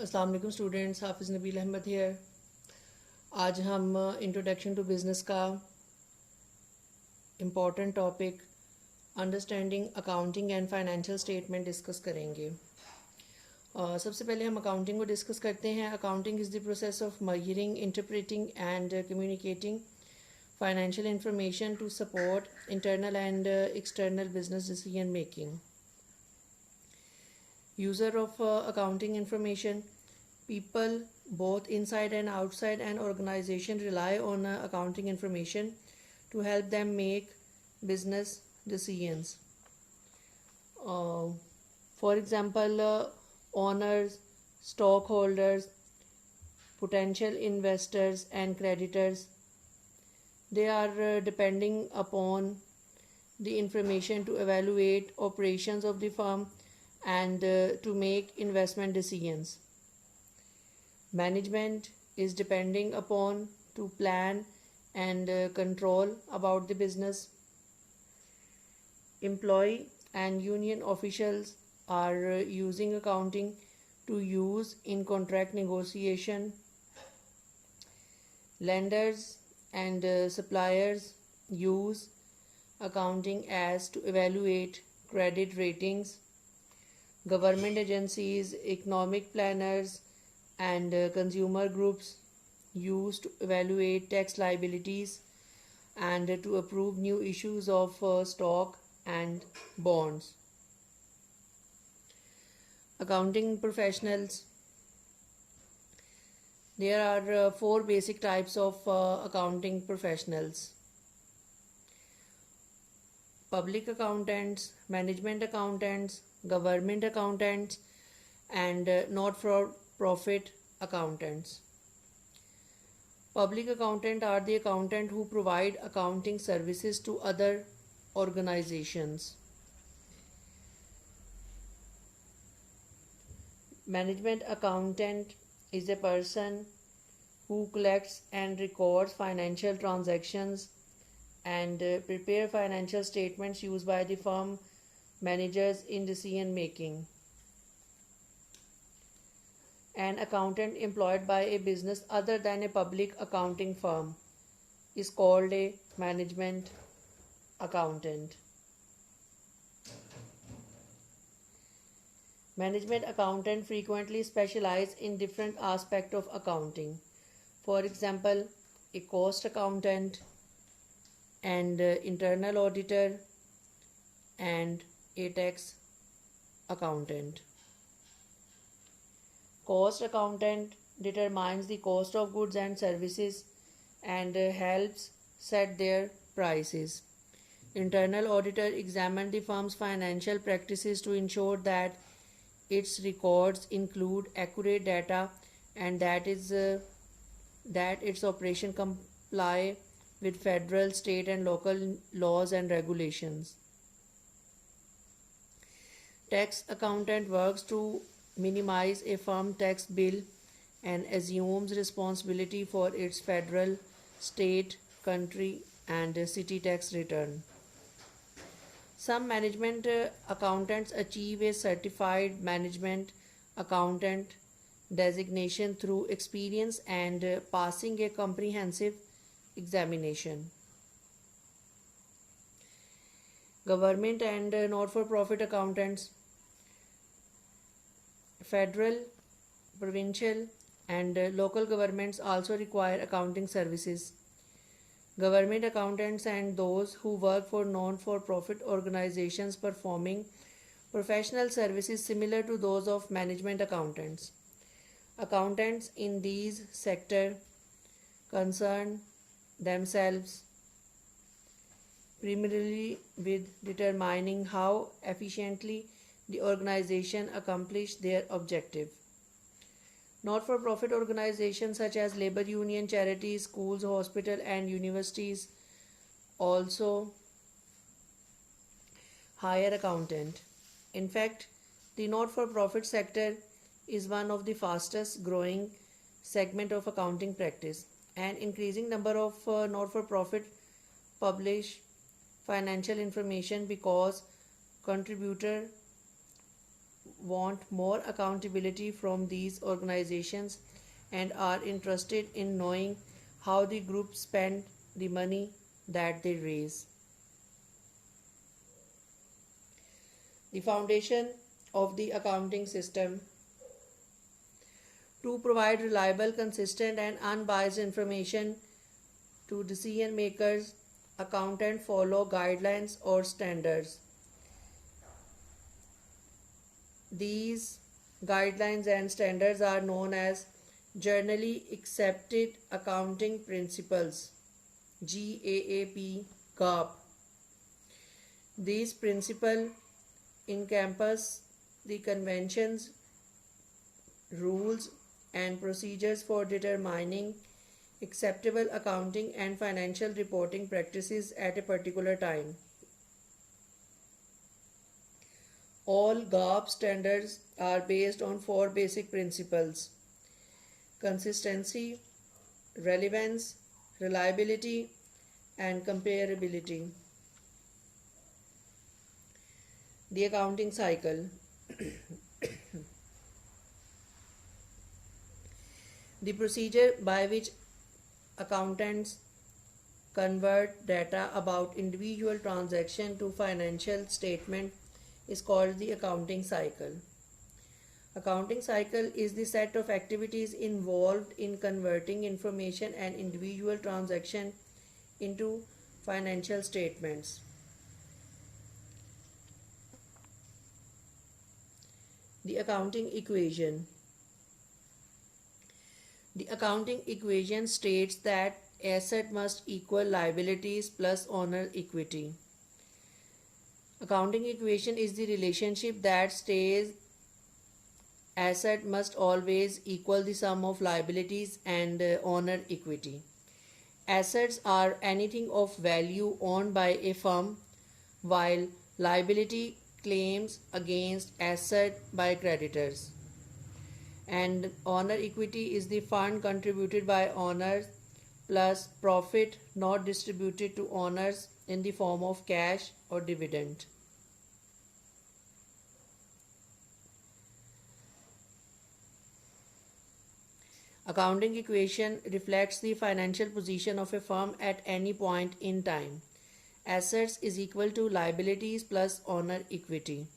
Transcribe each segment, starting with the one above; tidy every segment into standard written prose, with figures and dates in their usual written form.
अस्सलाम वालेकुम स्टूडेंट्स, हाफिज़ नबील अहमद हियर। आज हम इंट्रोडक्शन टू बिज़नेस का important topic understanding accounting and financial statement discuss करेंगे। सबसे पहले हम अकाउंटिंग को डिस्कस करते हैं। Accounting is the process of measuring, interpreting and communicating financial information to support internal and external business decision making. User of accounting information. People both inside and outside an organization rely on accounting information to help them make business decisions. Uh, for example, owners, stockholders, potential investors, and creditors, they are depending upon the information to evaluate operations of the firm and to make investment decisions. Management is depending upon to plan and control about the business. Employee and union officials are using accounting to use in contract negotiation. Lenders and suppliers use accounting as to evaluate credit ratings. Government agencies, economic planners, and consumer groups used to evaluate tax liabilities and to approve new issues of stock and bonds. Accounting professionals. There are four basic types of accounting professionals: public accountants, management accountants, government accountants, and not-for-profit accountants. Public accountant are the accountant who provide accounting services to other organizations. Management accountant is a person who collects and records financial transactions and prepare financial statements used by the firm managers in decision making. An accountant employed by a business other than a public accounting firm is called a management accountant. Management accountant frequently specialize in different aspects of accounting. For example, a cost accountant and internal auditor and a tax accountant. Cost accountant determines the cost of goods and services and helps set their prices. Internal auditor examines the firm's financial practices to ensure that its records include accurate data and that its operation comply with federal, state, and local laws and regulations. Tax accountant works to minimize a firm tax bill and assumes responsibility for its federal, state, country, and city tax return. Some management accountants achieve a certified management accountant designation through experience and passing a comprehensive examination. Government and not-for-profit accountants. Federal, provincial, and local governments also require accounting services. Government accountants and those who work for non-for-profit organizations performing professional services similar to those of management accountants. Accountants in these sectors concern themselves primarily with determining how efficiently the organization accomplish their objective. Not-for-profit organizations such as labor union, charities, schools, hospitals, and universities also hire accountant. In fact, the not-for-profit sector is one of the fastest growing segment of accounting practice. An increasing number of not-for-profit publish financial information because contributor want more accountability from these organizations and are interested in knowing how the group spend the money that they raise. The foundation of the accounting system. To provide reliable, consistent, and unbiased information to decision makers, accountants follow guidelines or standards. These guidelines and standards are known as Generally Accepted Accounting Principles, GAAP, GAAP. These principles encompass the conventions, rules, and procedures for determining acceptable accounting and financial reporting practices at a particular time. All GAAP standards are based on four basic principles: consistency, relevance, reliability, and comparability. The accounting cycle. The procedure by which accountants convert data about individual transaction to financial statement is called the accounting cycle. Accounting cycle is the set of activities involved in converting information and individual transaction into financial statements. The accounting equation. The accounting equation states that asset must equal liabilities plus owner equity. Accounting equation is the relationship that states asset must always equal the sum of liabilities and owner equity. Assets are anything of value owned by a firm, while liability claims against asset by creditors. And owner equity is the fund contributed by owners plus profit not distributed to owners in the form of cash or dividend. Accounting equation reflects the financial position of a firm at any point in time. Assets is equal to liabilities plus owner equity.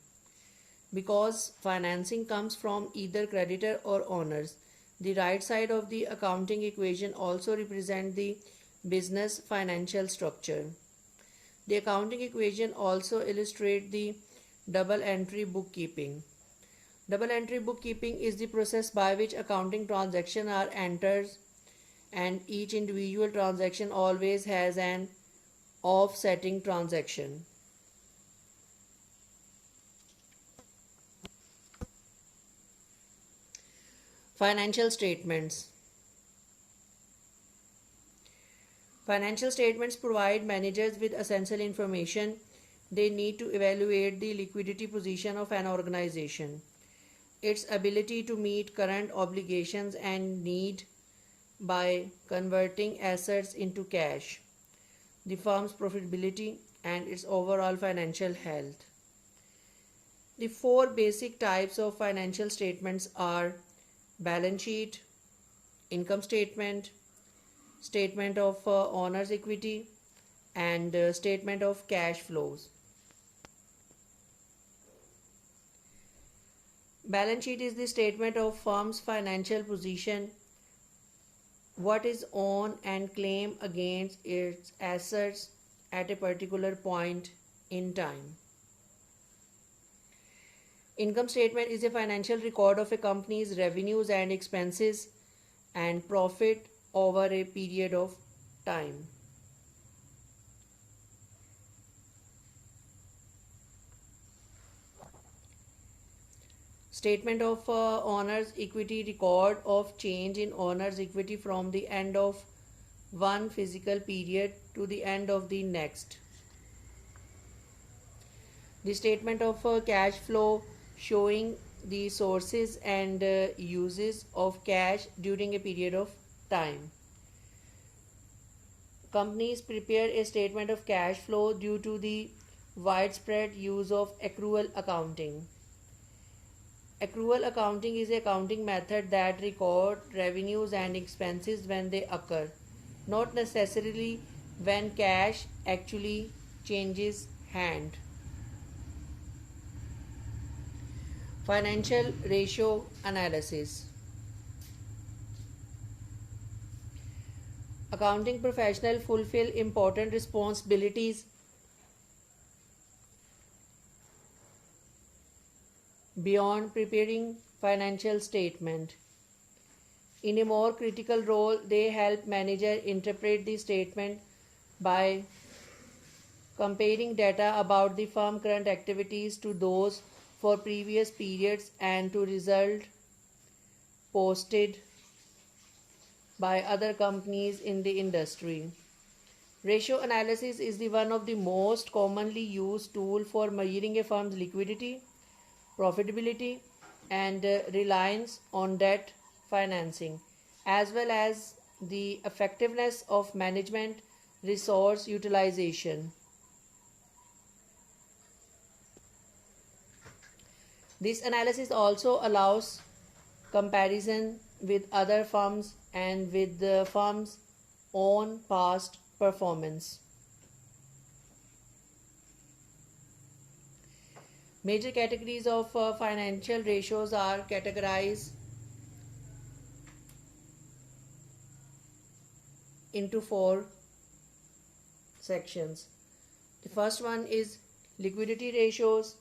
Because financing comes from either creditor or owners, the right side of the accounting equation also represents the business financial structure. The accounting equation also illustrates the double entry bookkeeping. Double entry bookkeeping is the process by which accounting transactions are entered, and each individual transaction always has an offsetting transaction. Financial statements. Financial statements provide managers with essential information they need to evaluate the liquidity position of an organization, its ability to meet current obligations and need by converting assets into cash, the firm's profitability, and its overall financial health. The four basic types of financial statements are balance sheet, income statement, statement of owner's equity, and statement of cash flows. Balance sheet is the statement of firm's financial position, what is owned and claimed against its assets at a particular point in time. Income statement is a financial record of a company's revenues and expenses and profit over a period of time. Statement of owner's equity record of change in owner's equity from the end of one physical period to the end of the next. The statement of cash flow showing the sources and uses of cash during a period of time. Companies prepare a statement of cash flow due to the widespread use of accrual accounting. Accrual accounting is a accounting method that record revenues and expenses when they occur, not necessarily when cash actually changes hand. Financial ratio analysis. Accounting professionals fulfill important responsibilities beyond preparing financial statement. In a more critical role, they help manager interpret the statement by comparing data about the firm current activities to those for previous periods and to result posted by other companies in the industry. Ratio analysis is the one of the most commonly used tool for measuring a firm's liquidity, profitability, and reliance on debt financing, as well as the effectiveness of management resource utilization. This analysis also allows comparison with other firms and with the firm's own past performance. Major categories of financial ratios are categorized into four sections. The first one is liquidity ratios,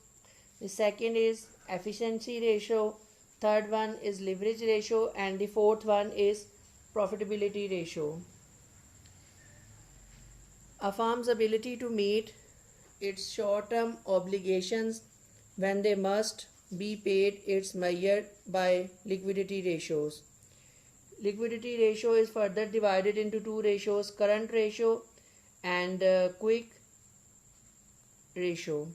the second is efficiency ratio, third one is leverage ratio, and the fourth one is profitability ratio. A firm's ability to meet its short-term obligations when they must be paid is measured by liquidity ratios. Liquidity ratio is further divided into two ratios, current ratio and quick ratio.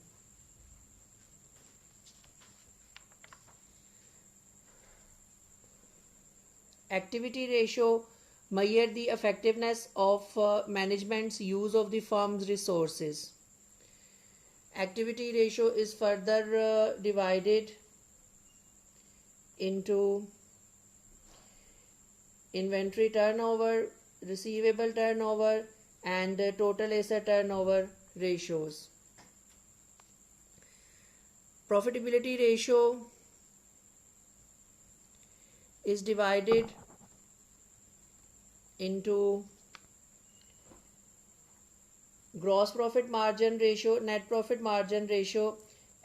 Activity ratio measure the effectiveness of management's use of the firm's resources. Activity ratio is further divided into inventory turnover, receivable turnover, and total asset turnover ratios. Profitability ratio is divided into gross profit margin ratio, net profit margin ratio,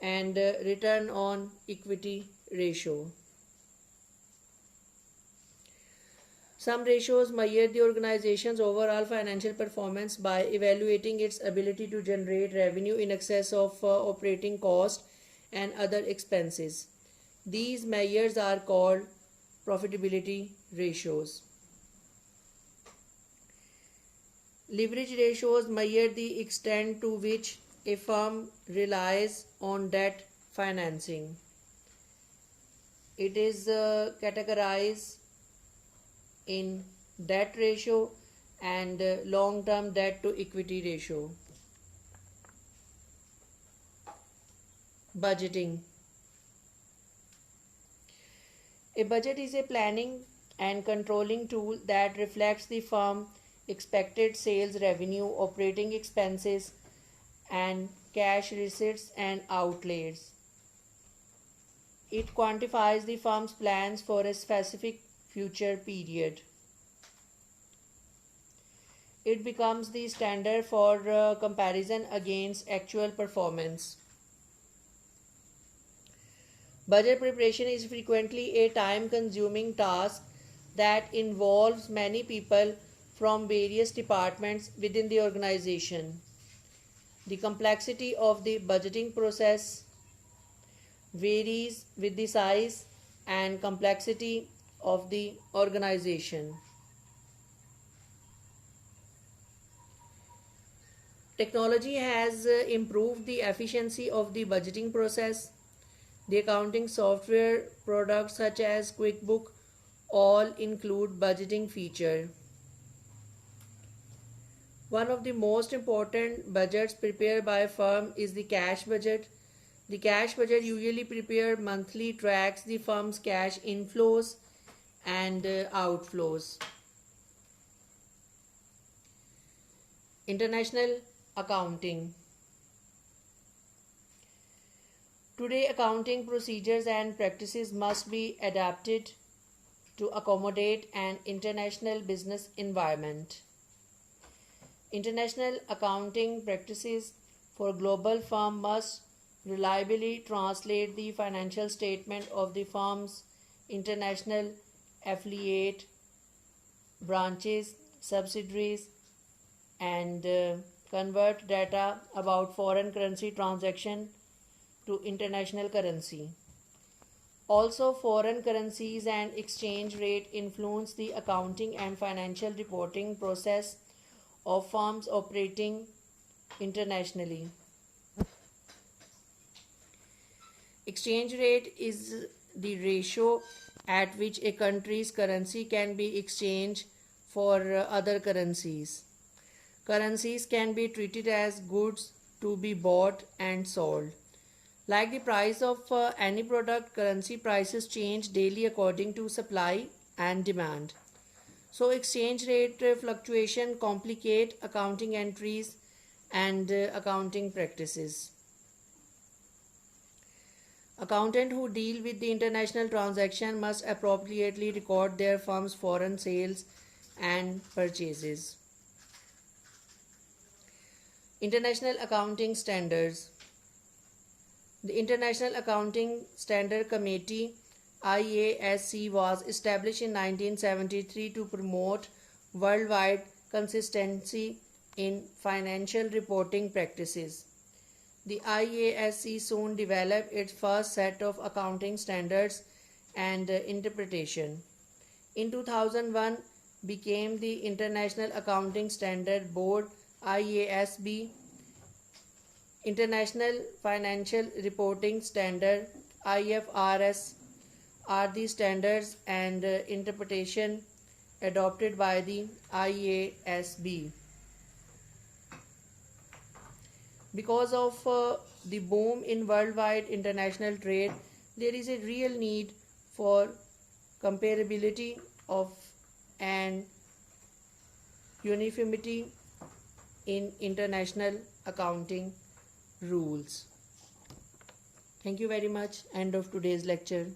and return on equity ratio. Some ratios measure the organization's overall financial performance by evaluating its ability to generate revenue in excess of operating cost and other expenses. These measures are called profitability ratios. Leverage ratios measure the extent to which a firm relies on debt financing. It is categorized in debt ratio and long-term debt to equity ratio. Budgeting. A budget is a planning and controlling tool that reflects the firm's expected sales revenue, operating expenses, and cash receipts and outlays. It quantifies the firm's plans for a specific future period. It becomes the standard for comparison against actual performance. Budget preparation is frequently a time-consuming task that involves many people from various departments within the organization. The complexity of the budgeting process varies with the size and complexity of the organization. Technology has improved the efficiency of the budgeting process. The accounting software products such as QuickBook all include budgeting feature. One of the most important budgets prepared by a firm is the cash budget. The cash budget, usually prepared monthly, tracks the firm's cash inflows and outflows. International accounting. Today, accounting procedures and practices must be adapted to accommodate an international business environment. International accounting practices for global firm must reliably translate the financial statement of the firm's international affiliate, branches, subsidiaries, and convert data about foreign currency transaction to international currency. Also, foreign currencies and exchange rate influence the accounting and financial reporting process of firms operating internationally. Exchange rate is the ratio at which a country's currency can be exchanged for other currencies. Currencies can be treated as goods to be bought and sold. Like the price of any product, currency prices change daily according to supply and demand. So, exchange rate fluctuation complicate accounting entries and accounting practices. Accountants who deal with the international transaction must appropriately record their firm's foreign sales and purchases. International accounting standards. The International Accounting Standard Committee IASC was established in 1973 to promote worldwide consistency in financial reporting practices. The IASC soon developed its first set of accounting standards and interpretation. In 2001, became the International Accounting Standard Board IASB. International Financial Reporting Standard IFRS are the standards and interpretation adopted by the IASB. Because of the boom in worldwide international trade, there is a real need for comparability of and uniformity in international accounting rules. Thank you very much. End of today's lecture.